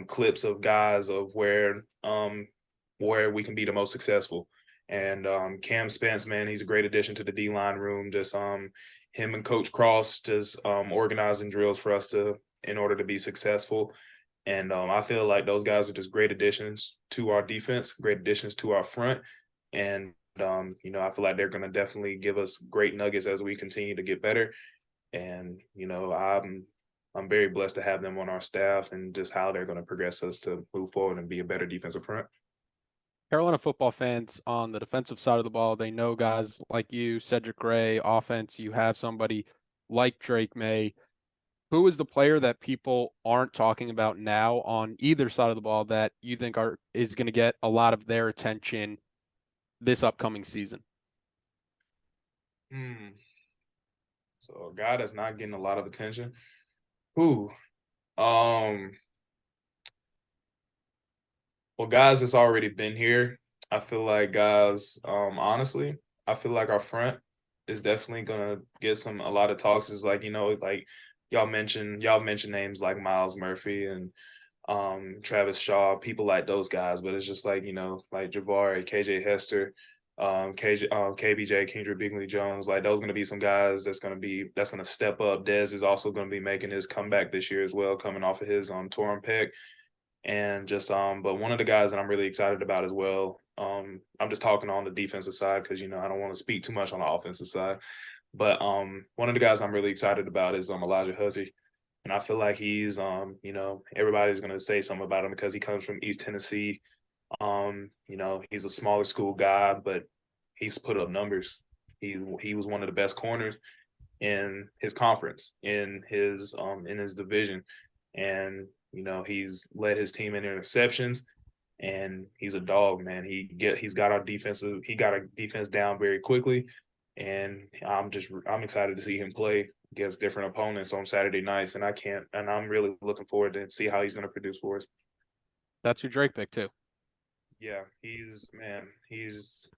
clips of guys of where we can be the most successful. And Cam Spence, man, he's a great addition to the D-line room. Just him and Coach Cross just organizing drills for us in order to be successful. And I feel like those guys are just great additions to our defense, great additions to our front. And I feel like they're going to definitely give us great nuggets as we continue to get better. And, I'm very blessed to have them on our staff and just how they're going to progress us to move forward and be a better defensive front. Carolina football fans on the defensive side of the ball, they know guys like you, Cedric Gray. Offense, you have somebody like Drake May. Who is the player that people aren't talking about now on either side of the ball that you think is going to get a lot of their attention this upcoming season? So a guy that's not getting a lot of attention. Who? Well, guys that's already been here. I feel like guys, honestly, I feel like our front is definitely gonna get a lot of talks. Is like, like y'all mentioned names like Miles Murphy and Travis Shaw, people like those guys, but it's just like, like Jabari, KJ Hester, KBJ, Kendrick Bigley Jones, like those going to be some guys that's going to step up. Dez is also going to be making his comeback this year as well, coming off of his torn pec. And just but one of the guys that I'm really excited about as well, I'm just talking on the defensive side because I don't want to speak too much on the offensive side, but one of the guys I'm really excited about is Elijah Hussey. And I feel like he's everybody's going to say something about him because he comes from East Tennessee. He's a smaller school guy, but he's put up numbers. He was one of the best corners in his conference, in his division. And, he's led his team in interceptions, and he's a dog, man. He's got our defense down very quickly. And I'm excited to see him play against different opponents on Saturday nights. And I'm really looking forward to see how he's going to produce for us. That's your Drake pick too. Yeah, he's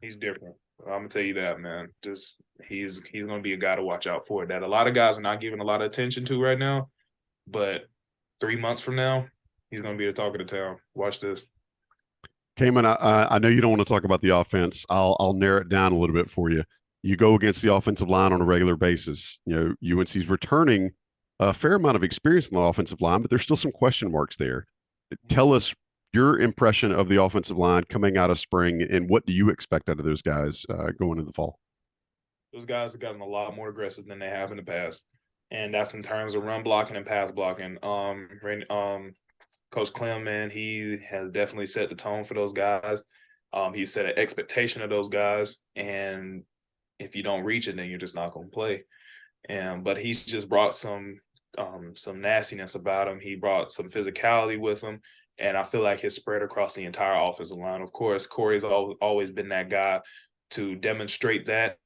different. I'm gonna tell you that, man. Just he's gonna be a guy to watch out for. That a lot of guys are not giving a lot of attention to right now, but 3 months from now, he's gonna be the talk of the town. Watch this. Kaimon, I know you don't want to talk about the offense. I'll narrow it down a little bit for you. You go against the offensive line on a regular basis. UNC's returning a fair amount of experience in the offensive line, but there's still some question marks there. Tell us your impression of the offensive line coming out of spring, and what do you expect out of those guys going into the fall? Those guys have gotten a lot more aggressive than they have in the past, and that's in terms of run blocking and pass blocking. Coach Clem, man, he has definitely set the tone for those guys. He set an expectation of those guys, and if you don't reach it, then you're just not going to play. But he's just brought some nastiness about him. He brought some physicality with him. And I feel like it's spread across the entire offensive line. Of course, Corey's always been that guy to demonstrate that.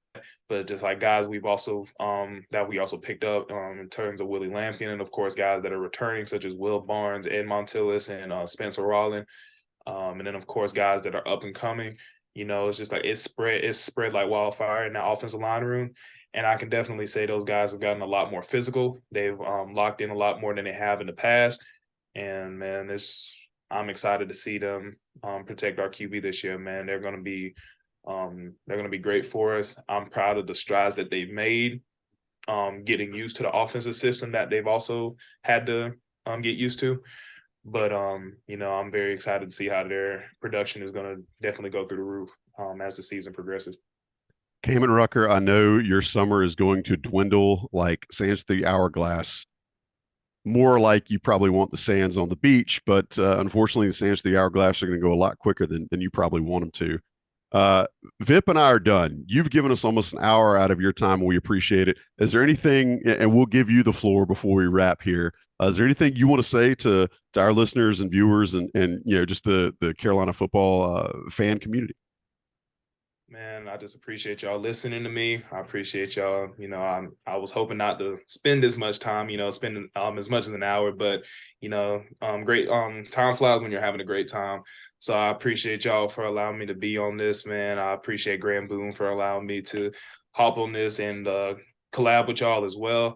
But just like guys we've also that we also picked up in terms of Willie Lampkin, and of course guys that are returning such as Will Barnes, Ed Montillis, and Spencer Rollin. And then of course guys that are up and coming. It's just like it's spread like wildfire in that offensive line room. And I can definitely say those guys have gotten a lot more physical. They've locked in a lot more than they have in the past. And man, I'm excited to see them protect our QB this year, man. They're going to be great for us. I'm proud of the strides that they've made, getting used to the offensive system that they've also had to get used to. But I'm very excited to see how their production is going to definitely go through the roof as the season progresses. Kaimon Rucker, I know your summer is going to dwindle like sands through the hourglass. More like you probably want the sands on the beach, but unfortunately, the sands through the hourglass are going to go a lot quicker than you probably want them to. Vip and I are done. You've given us almost an hour out of your time, and we appreciate it. Is there anything, and we'll give you the floor before we wrap here. Is there anything you want to say to our listeners and viewers and just the Carolina football fan community? Man, I just appreciate y'all listening to me. I appreciate y'all. I was hoping not to spend as much time, spending as much as an hour, but great. Time flies when you're having a great time. So I appreciate y'all for allowing me to be on this, man. I appreciate Graham Boone for allowing me to hop on this and collab with y'all as well.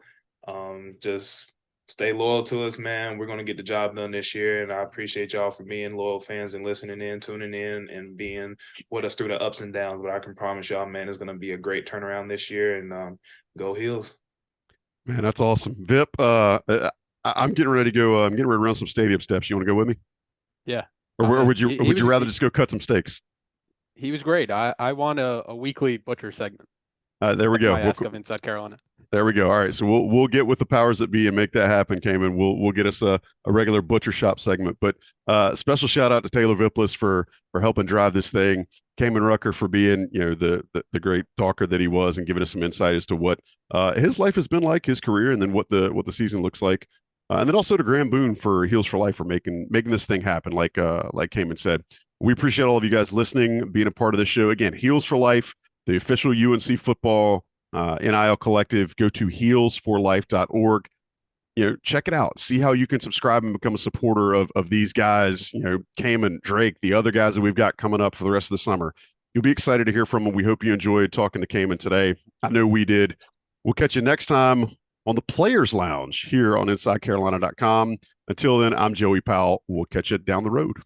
Just stay loyal to us, man. We're going to get the job done this year. And I appreciate y'all for being loyal fans and listening in, tuning in, and being with us through the ups and downs. But I can promise y'all, man, it's going to be a great turnaround this year. And go Heels. Man, that's awesome. Vip, I'm getting ready to go. I'm getting ready to run some stadium steps. You want to go with me? Yeah. Or would you rather just go cut some steaks? He was great. I want a weekly butcher segment. There we go. My ask of Inside Carolina. There we go. All right, so we'll get with the powers that be and make that happen, Kaimon. We'll get us a regular butcher shop segment. But special shout out to Taylor Vippolis for helping drive this thing. Kaimon Rucker for being the great talker that he was and giving us some insight as to what his life has been like, his career, and then what the season looks like. And then also to Graham Boone for Heels4Life for making this thing happen, like Kaimon said. We appreciate all of you guys listening, being a part of the show. Again, Heels4Life, the official UNC Football NIL collective. Go to heels4life.org. Check it out. See how you can subscribe and become a supporter of these guys. Kaimon, Drake, the other guys that we've got coming up for the rest of the summer. You'll be excited to hear from them. We hope you enjoyed talking to Kaimon today. I know we did. We'll catch you next time on the Players Lounge here on InsideCarolina.com. Until then, I'm Joey Powell. We'll catch you down the road.